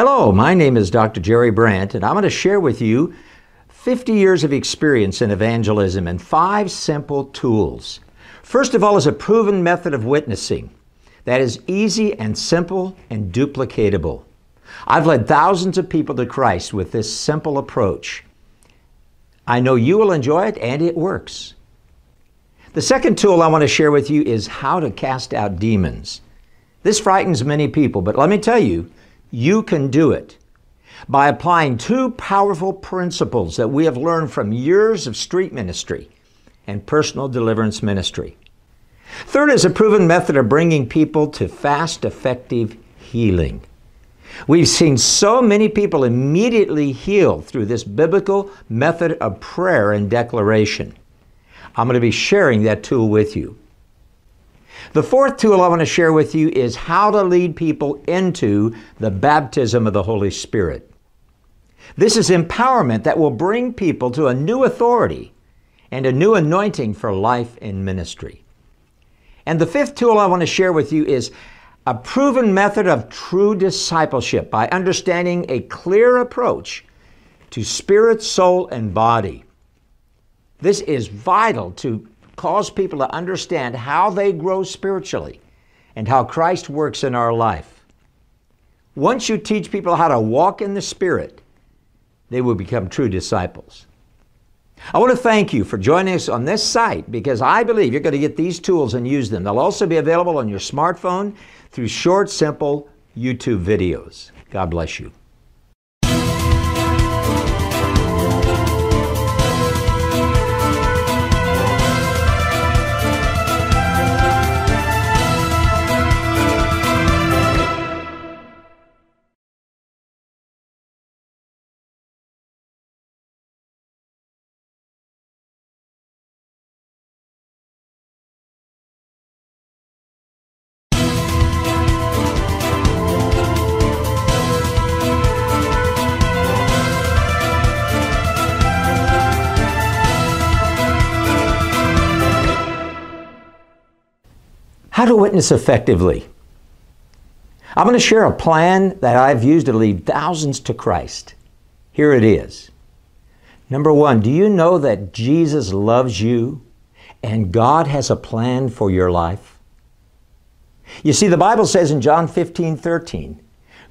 Hello, my name is Dr. Jerry Brandt, and I'm going to share with you 50 years of experience in evangelism and 5 simple tools. First of all is a proven method of witnessing that is easy and simple and duplicatable. I've led thousands of people to Christ with this simple approach. I know you will enjoy it, and it works. The second tool I want to share with you is how to cast out demons. This frightens many people, but let me tell you, you can do it by applying 2 powerful principles that we have learned from years of street ministry and personal deliverance ministry. Third is a proven method of bringing people to fast, effective healing. We've seen so many people immediately healed through this biblical method of prayer and declaration. I'm going to be sharing that tool with you. The fourth tool I want to share with you is how to lead people into the baptism of the Holy Spirit. This is empowerment that will bring people to a new authority and a new anointing for life and ministry. And the fifth tool I want to share with you is a proven method of true discipleship by understanding a clear approach to spirit, soul, and body. This is vital to cause people to understand how they grow spiritually and how Christ works in our life. Once you teach people how to walk in the Spirit, they will become true disciples. I want to thank you for joining us on this site because I believe you're going to get these tools and use them. They'll also be available on your smartphone through short, simple YouTube videos. God bless you. How to witness effectively. I'm going to share a plan that I've used to lead thousands to Christ. Here it is. Number 1, do you know that Jesus loves you and God has a plan for your life? You see, the Bible says in John 15:13,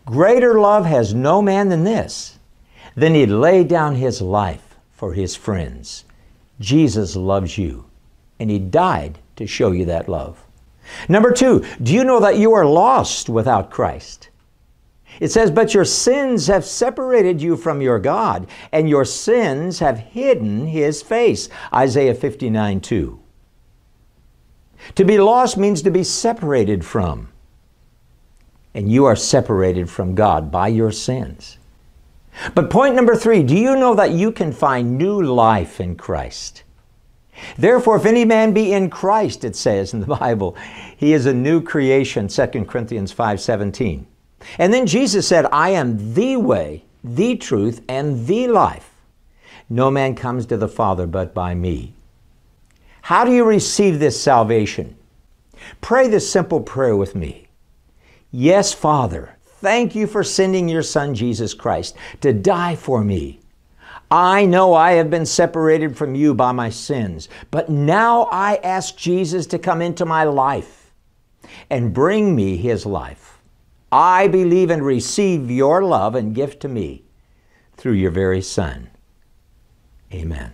greater love has no man than this, than he laid down his life for his friends. Jesus loves you, and he died to show you that love. Number 2, do you know that you are lost without Christ? It says, but your sins have separated you from your God, and your sins have hidden his face. Isaiah 59:2. To be lost means to be separated from. And you are separated from God by your sins. But point number 3, do you know that you can find new life in Christ? Therefore, if any man be in Christ, it says in the Bible, he is a new creation, 2 Corinthians 5:17. And then Jesus said, I am the way, the truth, and the life. No man comes to the Father but by me. How do you receive this salvation? Pray this simple prayer with me. Yes, Father, thank you for sending your Son, Jesus Christ, to die for me. I know I have been separated from you by my sins, but now I ask Jesus to come into my life and bring me his life. I believe and receive your love and gift to me through your very Son. Amen.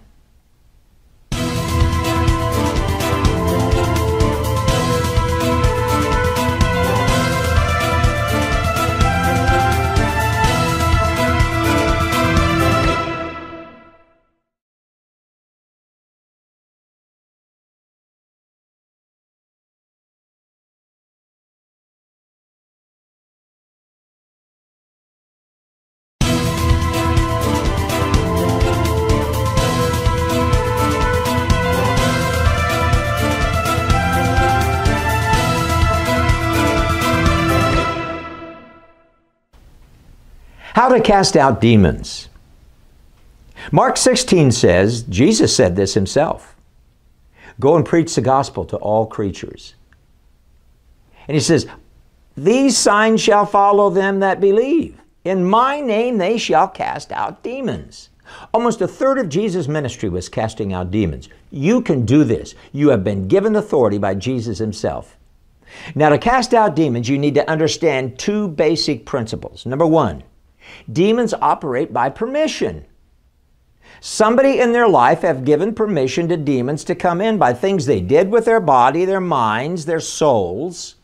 How to cast out demons. Mark 16 says, Jesus said this himself, go and preach the gospel to all creatures. And he says, these signs shall follow them that believe. In my name they shall cast out demons. Almost a third of Jesus' ministry was casting out demons. You can do this. You have been given authority by Jesus himself. Now, to cast out demons, you need to understand two basic principles. Number one, demons operate by permission. Somebody in their life have given permission to demons to come in by things they did with their body, their minds, their souls.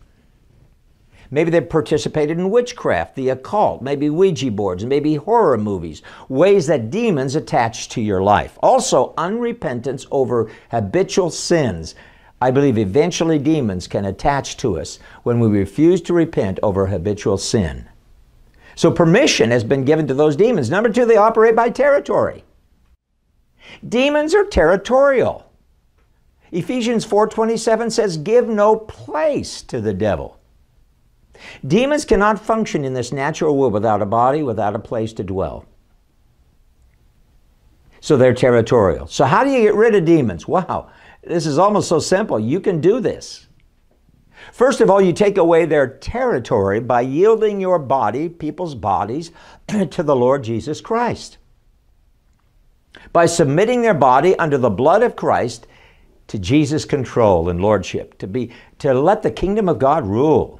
Maybe they participated in witchcraft, the occult, maybe Ouija boards, maybe horror movies, ways that demons attach to your life. Also, unrepentance over habitual sins. I believe eventually demons can attach to us when we refuse to repent over habitual sin. So permission has been given to those demons. Number two, they operate by territory. Demons are territorial. Ephesians 4:27 says, give no place to the devil. Demons cannot function in this natural world without a body, without a place to dwell. So they're territorial. So how do you get rid of demons? Wow, this is almost so simple. You can do this. First of all, you take away their territory by yielding your body, people's bodies, to the Lord Jesus Christ. By submitting their body under the blood of Christ to Jesus' control and lordship, to let the kingdom of God rule.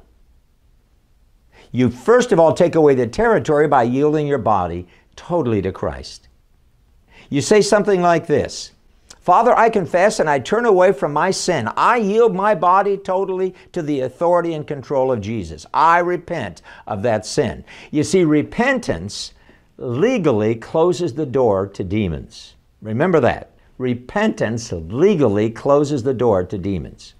You first of all take away the territory by yielding your body totally to Christ. You say something like this: Father, I confess and I turn away from my sin. I yield my body totally to the authority and control of Jesus. I repent of that sin. You see, repentance legally closes the door to demons. Remember that. Repentance legally closes the door to demons.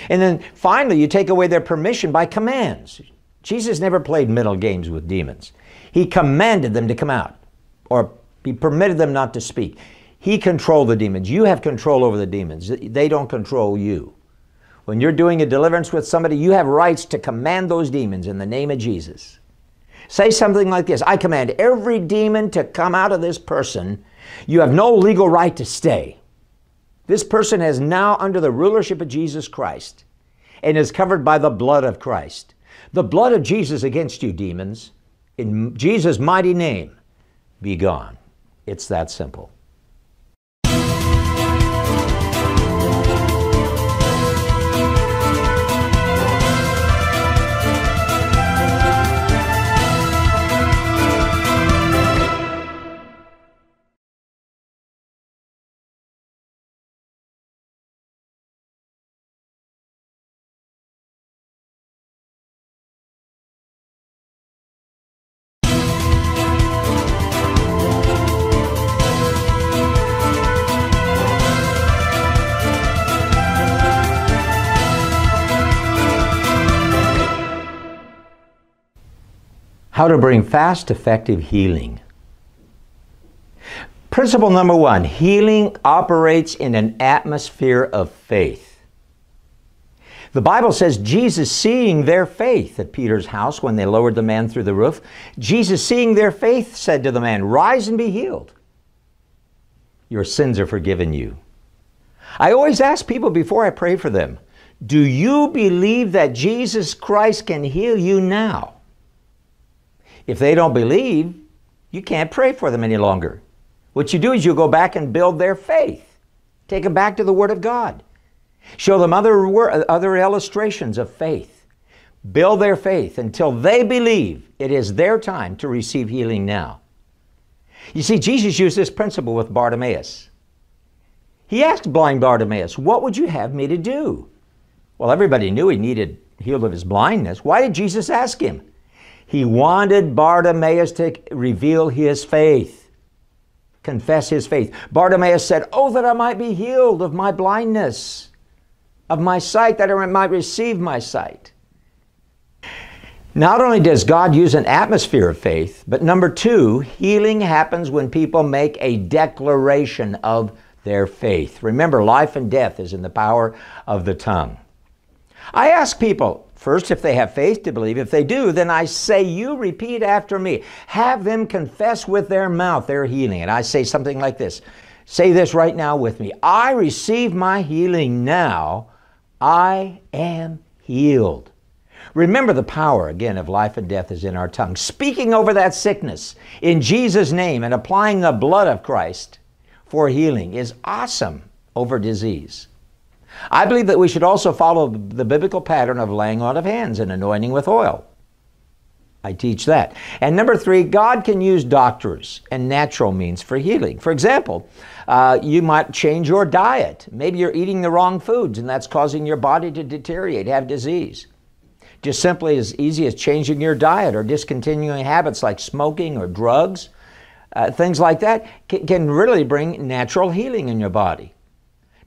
And then finally, you take away their permission by commands. Jesus never played middle games with demons. He commanded them to come out, or he permitted them not to speak. He controlled the demons. You have control over the demons. They don't control you. When you're doing a deliverance with somebody, you have rights to command those demons in the name of Jesus. Say something like this: I command every demon to come out of this person. You have no legal right to stay. This person is now under the rulership of Jesus Christ and is covered by the blood of Christ. The blood of Jesus against you, demons. In Jesus' mighty name, be gone. It's that simple. How to bring fast, effective healing. Principle number one, healing operates in an atmosphere of faith. The Bible says Jesus, seeing their faith at Peter's house when they lowered the man through the roof, Jesus, seeing their faith, said to the man, rise and be healed. Your sins are forgiven you. I always ask people before I pray for them, do you believe that Jesus Christ can heal you now? If they don't believe, you can't pray for them any longer. What you do is you go back and build their faith. Take them back to the Word of God. Show them other illustrations of faith. Build their faith until they believe it is their time to receive healing now. You see, Jesus used this principle with Bartimaeus. He asked blind Bartimaeus, what would you have me to do? Well, everybody knew he needed healed of his blindness. Why did Jesus ask him? He wanted Bartimaeus to reveal his faith, confess his faith. Bartimaeus said, oh, that I might be healed of my blindness, of my sight, that I might receive my sight. Not only does God use an atmosphere of faith, but number two, healing happens when people make a declaration of their faith. Remember, life and death is in the power of the tongue. I ask people, first, if they have faith to believe. If they do, then I say, you repeat after me. Have them confess with their mouth their healing. And I say something like this. Say this right now with me. I receive my healing now. I am healed. Remember, the power, again, of life and death is in our tongue. Speaking over that sickness in Jesus' name and applying the blood of Christ for healing is awesome over disease. I believe that we should also follow the biblical pattern of laying on of hands and anointing with oil. I teach that. And number 3, God can use doctors and natural means for healing. For example, you might change your diet. Maybe you're eating the wrong foods and that's causing your body to deteriorate, have disease. Just simply as easy as changing your diet or discontinuing habits like smoking or drugs, things like that can really bring natural healing in your body.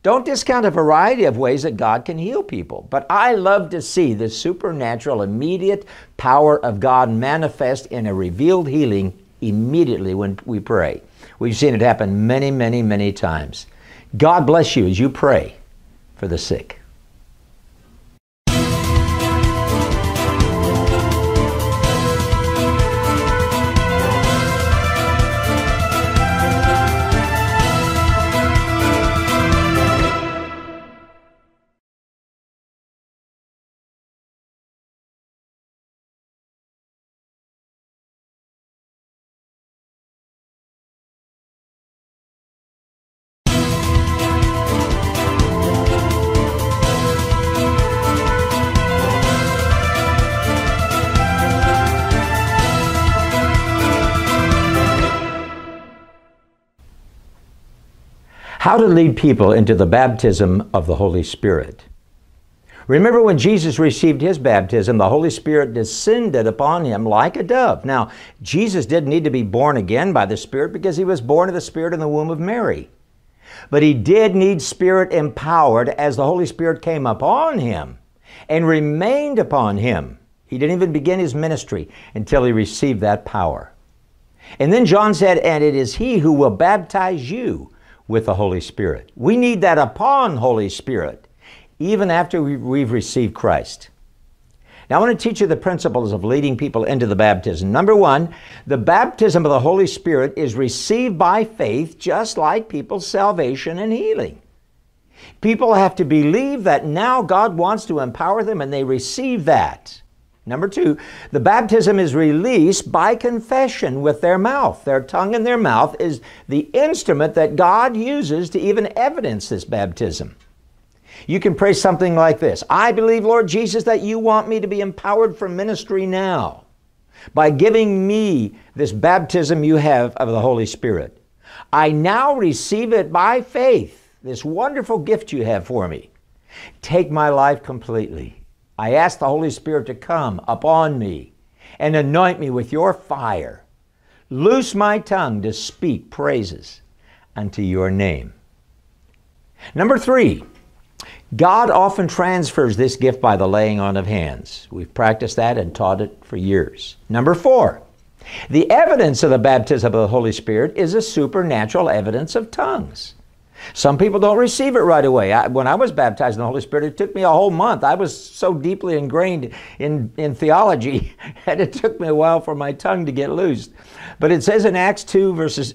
Don't discount a variety of ways that God can heal people, but I love to see the supernatural, immediate power of God manifest in a revealed healing immediately when we pray. We've seen it happen many, many, many times. God bless you as you pray for the sick. How to lead people into the baptism of the Holy Spirit. Remember when Jesus received his baptism, the Holy Spirit descended upon him like a dove. Now, Jesus didn't need to be born again by the Spirit because he was born of the Spirit in the womb of Mary. But he did need Spirit empowered as the Holy Spirit came upon him and remained upon him. He didn't even begin his ministry until he received that power. And then John said, and it is he who will baptize you with the Holy Spirit. We need that upon Holy Spirit, even after we've received Christ. Now I want to teach you the principles of leading people into the baptism. Number 1, the baptism of the Holy Spirit is received by faith, just like people's salvation and healing. People have to believe that now God wants to empower them, and they receive that. Number 2, the baptism is released by confession with their mouth. Their tongue and their mouth is the instrument that God uses to even evidence this baptism. You can pray something like this: I believe, Lord Jesus, that you want me to be empowered for ministry now by giving me this baptism you have of the Holy Spirit. I now receive it by faith, this wonderful gift you have for me. Take my life completely. I ask the Holy Spirit to come upon me and anoint me with your fire. Loose my tongue to speak praises unto your name. Number 3, God often transfers this gift by the laying on of hands. We've practiced that and taught it for years. Number 4, the evidence of the baptism of the Holy Spirit is a supernatural evidence of tongues. Some people don't receive it right away. When I was baptized in the Holy Spirit, it took me a whole month. I was so deeply ingrained in theology, and it took me a while for my tongue to get loosed. But it says in Acts 2, verses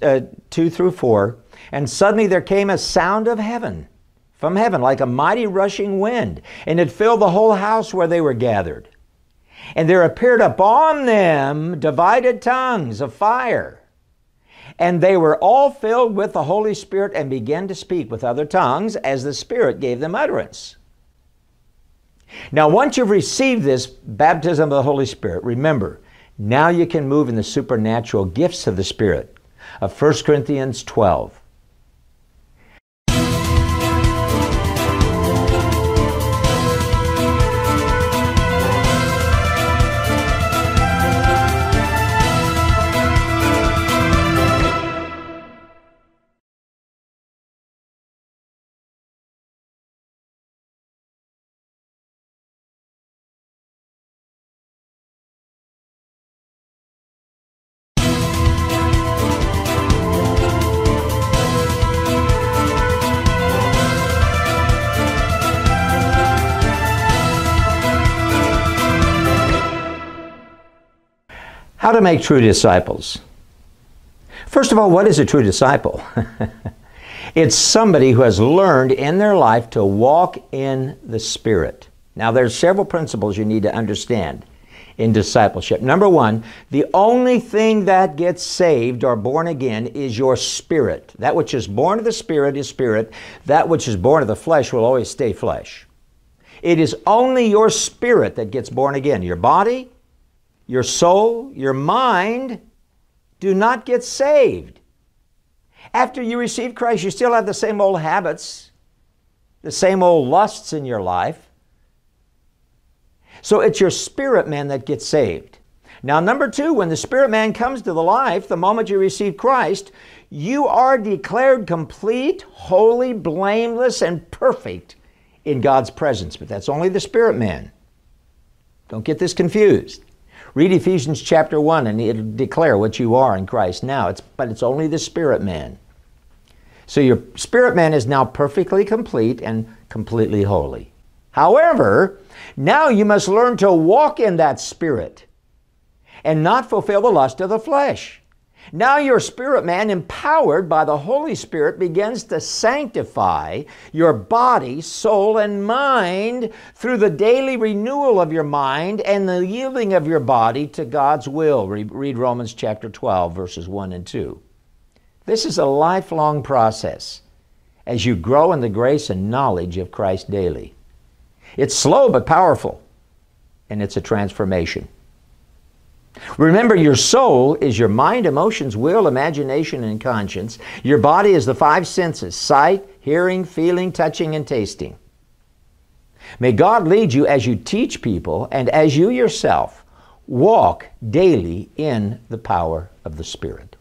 2 through 4, and suddenly there came a sound of heaven, from heaven, like a mighty rushing wind, and it filled the whole house where they were gathered. And there appeared upon them divided tongues of fire. And they were all filled with the Holy Spirit and began to speak with other tongues as the Spirit gave them utterance. Now, once you've received this baptism of the Holy Spirit, remember, now you can move in the supernatural gifts of the Spirit of 1 Corinthians 12. How to make true disciples. First of all, what is a true disciple? It's somebody who has learned in their life to walk in the Spirit. Now, there's several principles you need to understand in discipleship. Number one, the only thing that gets saved or born again is your spirit. That which is born of the Spirit is spirit. That which is born of the flesh will always stay flesh. It is only your spirit that gets born again. Your body, your soul, your mind do not get saved. After you receive Christ, you still have the same old habits, the same old lusts in your life. So it's your spirit man that gets saved. Now, number two, when the spirit man comes to the life, the moment you receive Christ, you are declared complete, holy, blameless, and perfect in God's presence. But that's only the spirit man. Don't get this confused. Read Ephesians chapter 1 and it'll declare what you are in Christ now. But it's only the spirit man. So your spirit man is now perfectly complete and completely holy. However, now you must learn to walk in that spirit and not fulfill the lust of the flesh. Now your spirit man, empowered by the Holy Spirit, begins to sanctify your body, soul, and mind through the daily renewal of your mind and the yielding of your body to God's will. Read Romans chapter 12, verses 1 and 2. This is a lifelong process as you grow in the grace and knowledge of Christ daily. It's slow but powerful, and it's a transformation. Remember, your soul is your mind, emotions, will, imagination, and conscience. Your body is the five senses: sight, hearing, feeling, touching, and tasting. May God lead you as you teach people and as you yourself walk daily in the power of the Spirit.